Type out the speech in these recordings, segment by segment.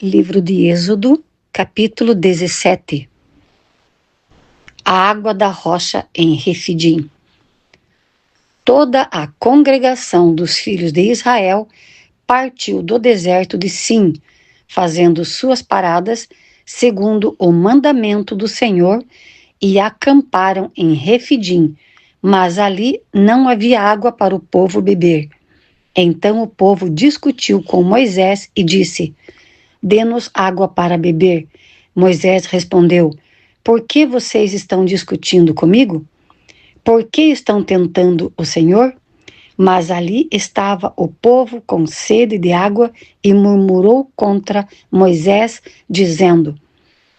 Livro de Êxodo, capítulo 17. A água da rocha em Refidim. Toda a congregação dos filhos de Israel partiu do deserto de Sim, fazendo suas paradas segundo o mandamento do Senhor, e acamparam em Refidim, mas ali não havia água para o povo beber. Então o povo discutiu com Moisés e disse: "Dê-nos água para beber." Moisés respondeu: "Por que vocês estão discutindo comigo? Por que estão tentando o Senhor?" Mas ali estava o povo com sede de água e murmurou contra Moisés, dizendo: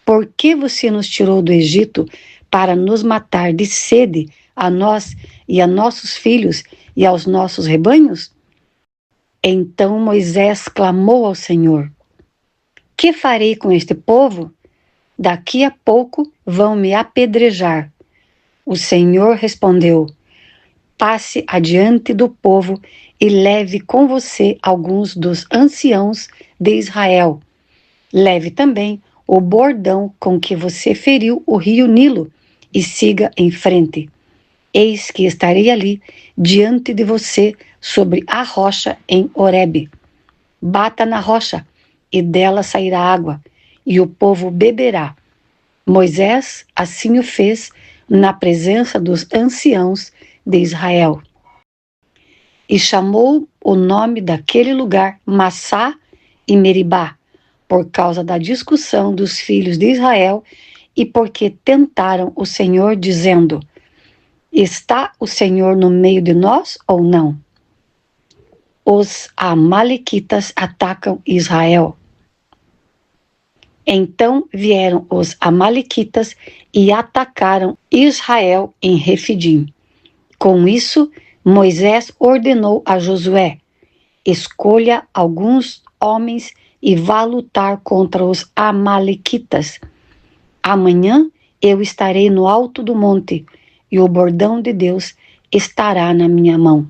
"Por que você nos tirou do Egito para nos matar de sede, a nós e a nossos filhos e aos nossos rebanhos?" Então Moisés clamou ao Senhor: "Que farei com este povo? Daqui a pouco vão me apedrejar." O Senhor respondeu: "Passe adiante do povo e leve com você alguns dos anciãos de Israel. Leve também o bordão com que você feriu o rio Nilo e siga em frente. Eis que estarei ali diante de você sobre a rocha em Horebe. Bata na rocha e dela sairá água, e o povo beberá." Moisés assim o fez na presença dos anciãos de Israel. E chamou o nome daquele lugar Massá e Meribá, por causa da discussão dos filhos de Israel e porque tentaram o Senhor, dizendo: "Está o Senhor no meio de nós ou não?" Os amalequitas atacam Israel. Então vieram os amalequitas e atacaram Israel em Refidim. Com isso, Moisés ordenou a Josué: "Escolha alguns homens e vá lutar contra os amalequitas. Amanhã eu estarei no alto do monte, e o bordão de Deus estará na minha mão."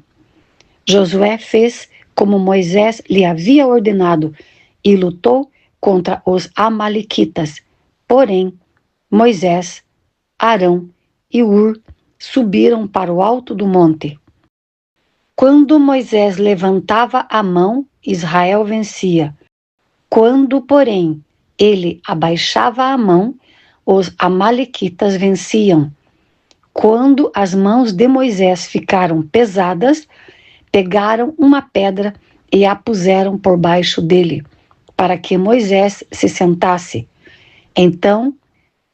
Josué fez como Moisés lhe havia ordenado e lutou contra os amalequitas. Porém, Moisés, Arão e Hur subiram para o alto do monte. Quando Moisés levantava a mão, Israel vencia. Quando, porém, ele abaixava a mão, os amalequitas venciam. Quando as mãos de Moisés ficaram pesadas, pegaram uma pedra e a puseram por baixo dele, para que Moisés se sentasse. Então,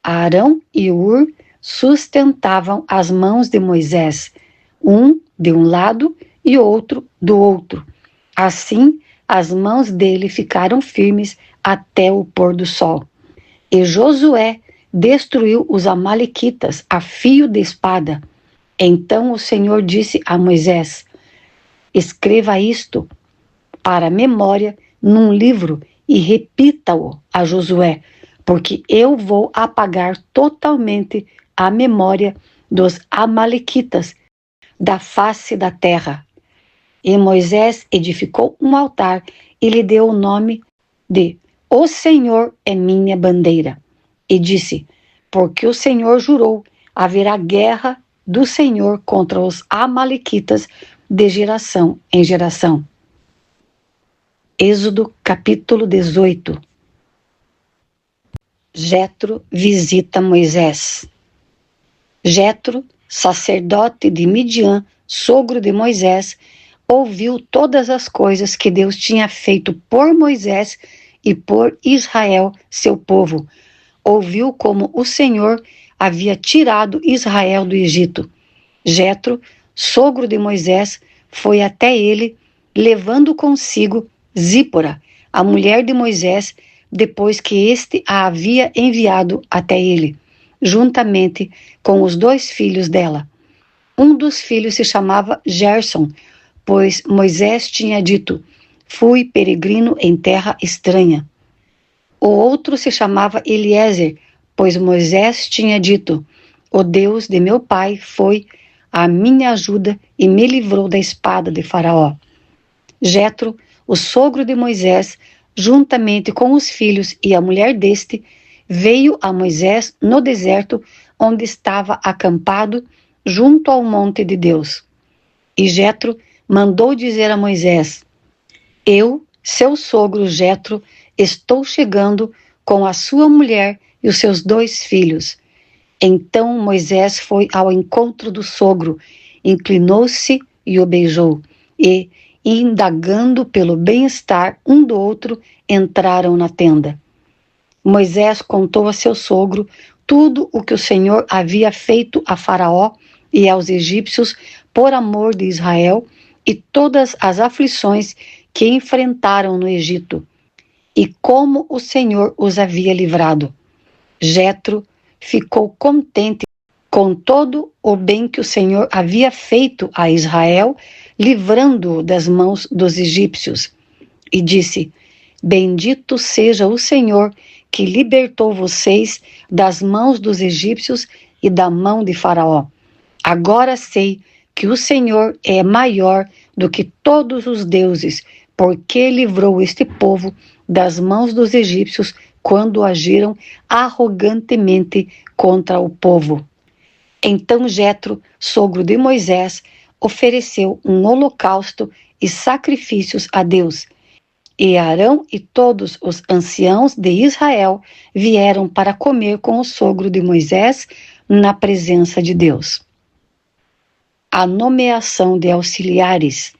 Arão e Hur sustentavam as mãos de Moisés, um de um lado e outro do outro. Assim, as mãos dele ficaram firmes até o pôr do sol. E Josué destruiu os amalequitas a fio de espada. Então o Senhor disse a Moisés: "Escreva isto para memória num livro e repita-o a Josué, porque eu vou apagar totalmente a memória dos amalequitas da face da terra." E Moisés edificou um altar e lhe deu o nome de "O Senhor é minha bandeira." E disse: "Porque o Senhor jurou, haverá guerra do Senhor contra os amalequitas de geração em geração." Êxodo capítulo 18. Jetro visita Moisés. Jetro, sacerdote de Midian, sogro de Moisés, ouviu todas as coisas que Deus tinha feito por Moisés e por Israel, seu povo. Ouviu como o Senhor havia tirado Israel do Egito. Jetro, sogro de Moisés, foi até ele, levando consigo Zípora, a mulher de Moisés, depois que este a havia enviado até ele, juntamente com os 2 filhos dela. Um dos filhos se chamava Gerson, pois Moisés tinha dito: "Fui peregrino em terra estranha." O outro se chamava Eliezer, pois Moisés tinha dito: "O Deus de meu pai foi a minha ajuda e me livrou da espada de Faraó." Jetro, o sogro de Moisés, juntamente com os filhos e a mulher deste, veio a Moisés no deserto, onde estava acampado, junto ao monte de Deus. E Jetro mandou dizer a Moisés: Eu, seu sogro Jetro, estou chegando com a sua mulher e os seus 2 filhos. Então Moisés foi ao encontro do sogro, inclinou-se e o beijou, e, indagando pelo bem-estar um do outro, entraram na tenda. Moisés contou a seu sogro tudo o que o Senhor havia feito a Faraó e aos egípcios por amor de Israel, e todas as aflições que enfrentaram no Egito, e como o Senhor os havia livrado. Jetro ficou contente com todo o bem que o Senhor havia feito a Israel, livrando-o das mãos dos egípcios, e disse: Bendito seja o Senhor que libertou vocês das mãos dos egípcios e da mão de Faraó. Agora sei que o Senhor é maior do que todos os deuses, porque livrou este povo das mãos dos egípcios quando agiram arrogantemente contra o povo. Então Jetro, sogro de Moisés, ofereceu um holocausto e sacrifícios a Deus. E Arão e todos os anciãos de Israel vieram para comer com o sogro de Moisés na presença de Deus. A nomeação de auxiliares.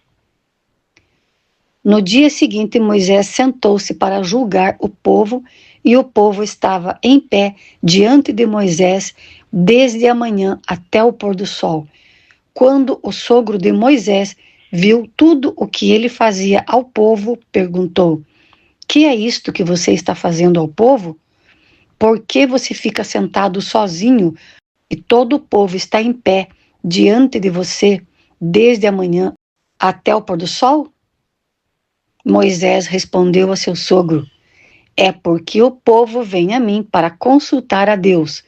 No dia seguinte, Moisés sentou-se para julgar o povo, e o povo estava em pé diante de Moisés desde a manhã até o pôr do sol. Quando o sogro de Moisés viu tudo o que ele fazia ao povo, perguntou: Que é isto que você está fazendo ao povo? Por que você fica sentado sozinho e todo o povo está em pé diante de você desde a manhã até o pôr do sol? Moisés respondeu a seu sogro: É porque o povo vem a mim para consultar a Deus.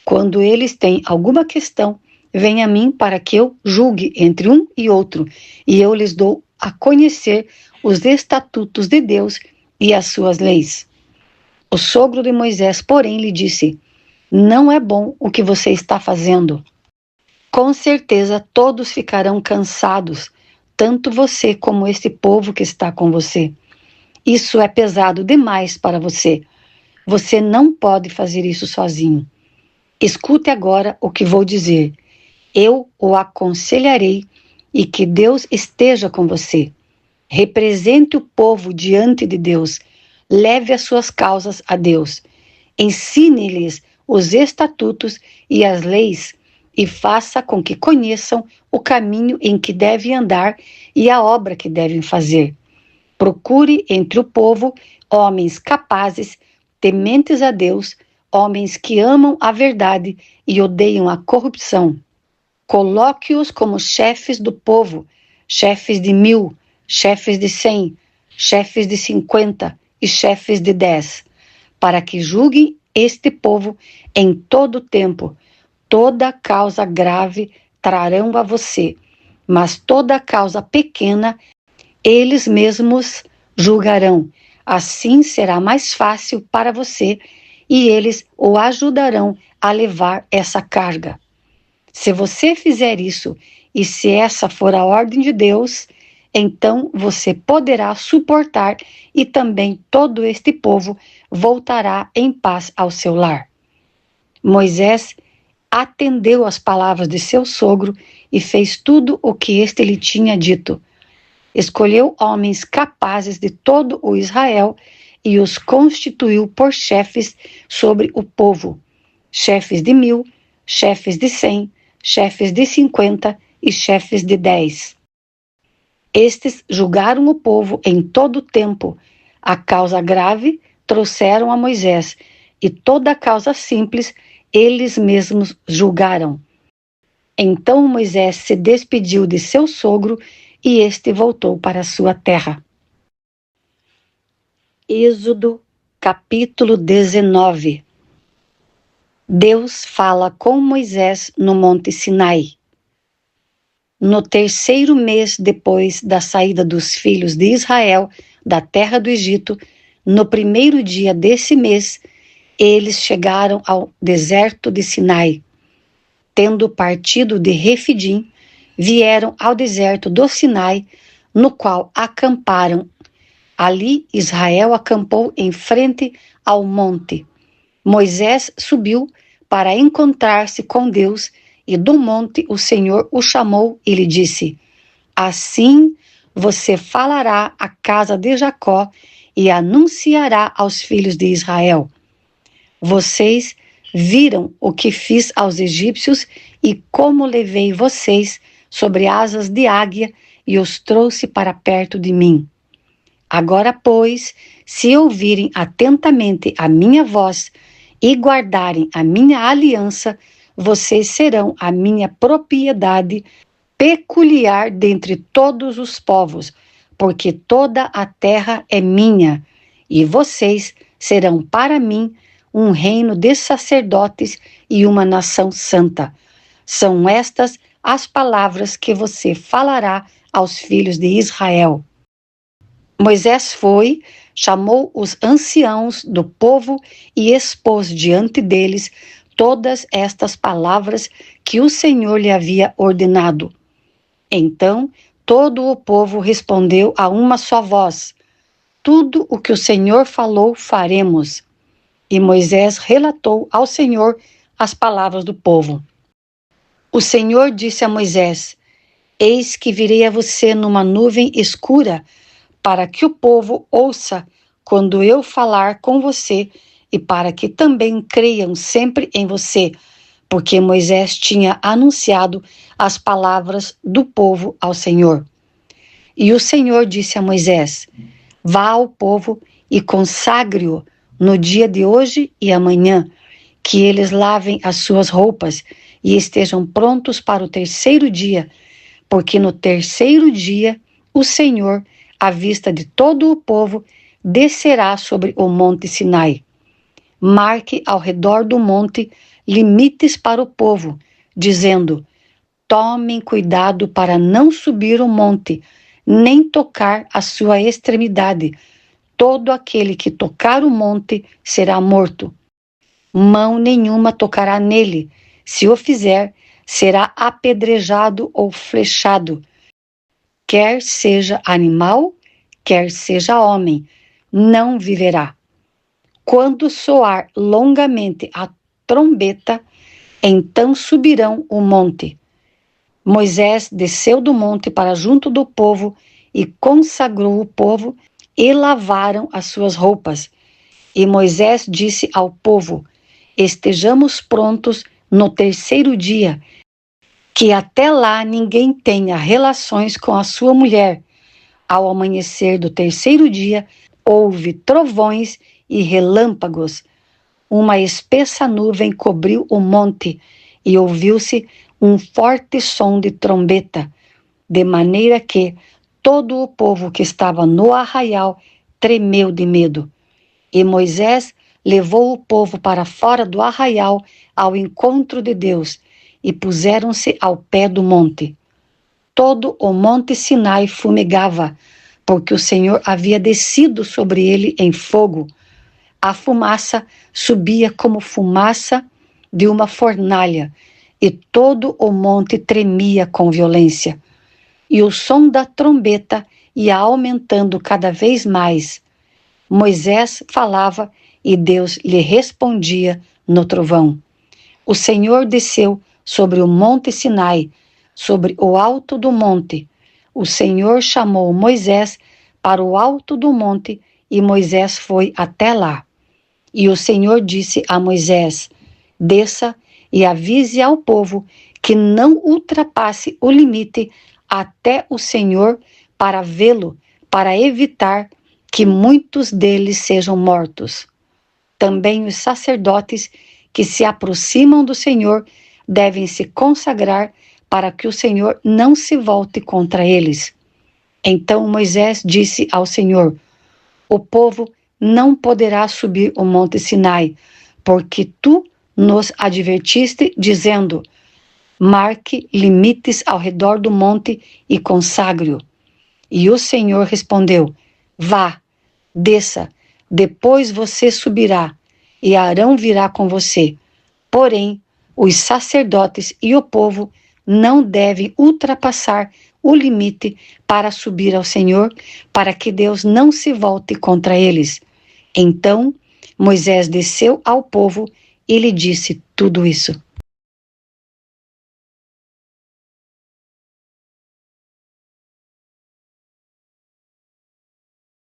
Quando eles têm alguma questão, vem a mim para que eu julgue entre um e outro, e eu lhes dou a conhecer os estatutos de Deus e as suas leis. O sogro de Moisés, porém, lhe disse: Não é bom o que você está fazendo. Com certeza todos ficarão cansados, tanto você como este povo que está com você. Isso é pesado demais para você. Você não pode fazer isso sozinho. Escute agora o que vou dizer. Eu o aconselharei, e que Deus esteja com você. Represente o povo diante de Deus. Leve as suas causas a Deus. Ensine-lhes os estatutos e as leis, e faça com que conheçam o caminho em que devem andar e a obra que devem fazer. Procure entre o povo homens capazes, tementes a Deus, homens que amam a verdade e odeiam a corrupção. Coloque-os como chefes do povo, chefes de 1000, chefes de 100, chefes de 50 e chefes de 10, para que julguem este povo em todo o tempo. Toda causa grave trarão a você, mas toda causa pequena eles mesmos julgarão. Assim será mais fácil para você, e eles o ajudarão a levar essa carga. Se você fizer isso, e se essa for a ordem de Deus, então você poderá suportar, e também todo este povo voltará em paz ao seu lar. Moisés atendeu às palavras de seu sogro e fez tudo o que este lhe tinha dito. Escolheu homens capazes de todo o Israel e os constituiu por chefes sobre o povo, chefes de 1000, chefes de 100, chefes de 50 e chefes de 10. Estes julgaram o povo em todo o tempo. A causa grave trouxeram a Moisés, e toda a causa simples eles mesmos julgaram. Então Moisés se despediu de seu sogro, e este voltou para sua terra. Êxodo, capítulo 19. Deus fala com Moisés no Monte Sinai. No terceiro mês depois da saída dos filhos de Israel da terra do Egito, no primeiro dia desse mês, eles chegaram ao deserto de Sinai. Tendo partido de Refidim, vieram ao deserto do Sinai, no qual acamparam. Ali Israel acampou em frente ao monte. Moisés subiu para encontrar-se com Deus, e do monte o Senhor o chamou e lhe disse: assim você falará à casa de Jacó e anunciará aos filhos de Israel: vocês viram o que fiz aos egípcios e como levei vocês sobre asas de águia e os trouxe para perto de mim. Agora, pois, se ouvirem atentamente a minha voz e guardarem a minha aliança, vocês serão a minha propriedade peculiar dentre todos os povos, porque toda a terra é minha, e vocês serão para mim um reino de sacerdotes e uma nação santa. São estas as palavras que você falará aos filhos de Israel. Moisés foi, chamou os anciãos do povo e expôs diante deles todas estas palavras que o Senhor lhe havia ordenado. Então todo o povo respondeu a uma só voz: tudo o que o Senhor falou faremos. E Moisés relatou ao Senhor as palavras do povo. O Senhor disse a Moisés: eis que virei a você numa nuvem escura, para que o povo ouça quando eu falar com você, e para que também creiam sempre em você, porque Moisés tinha anunciado as palavras do povo ao Senhor. E o Senhor disse a Moisés: vá ao povo e consagre-o no dia de hoje e amanhã, que eles lavem as suas roupas e estejam prontos para o terceiro dia, porque no terceiro dia o Senhor, à vista de todo o povo, descerá sobre o monte Sinai. Marque ao redor do monte limites para o povo, dizendo: tomem cuidado para não subir o monte, nem tocar a sua extremidade. Todo aquele que tocar o monte será morto. Mão nenhuma tocará nele. Se o fizer, será apedrejado ou flechado. Quer seja animal, quer seja homem, não viverá. Quando soar longamente a trombeta, então subirão o monte. Moisés desceu do monte para junto do povo e consagrou o povo, e lavaram as suas roupas. E Moisés disse ao povo: estejamos prontos no terceiro dia, que até lá ninguém tenha relações com a sua mulher. Ao amanhecer do terceiro dia, houve trovões e relâmpagos. Uma espessa nuvem cobriu o monte, e ouviu-se um forte som de trombeta, de maneira que todo o povo que estava no arraial tremeu de medo. E Moisés levou o povo para fora do arraial ao encontro de Deus, e puseram-se ao pé do monte. Todo o monte Sinai fumegava, porque o Senhor havia descido sobre ele em fogo. A fumaça subia como fumaça de uma fornalha, e todo o monte tremia com violência. E o som da trombeta ia aumentando cada vez mais. Moisés falava e Deus lhe respondia no trovão. O Senhor desceu sobre o monte Sinai, sobre o alto do monte. O Senhor chamou Moisés para o alto do monte, e Moisés foi até lá. E o Senhor disse a Moisés: desça e avise ao povo que não ultrapasse o limite até o Senhor para vê-lo, para evitar que muitos deles sejam mortos. Também os sacerdotes que se aproximam do Senhor devem se consagrar para que o Senhor não se volte contra eles. Então Moisés disse ao Senhor: o povo não poderá subir o monte Sinai, porque tu nos advertiste, dizendo: marque limites ao redor do monte e consagre-o. E o Senhor respondeu: Vá, desça, depois você subirá, e Arão virá com você. Porém, os sacerdotes e o povo não devem ultrapassar o limite para subir ao Senhor, para que Deus não se volte contra eles. Então, Moisés desceu ao povo e lhe disse tudo isso.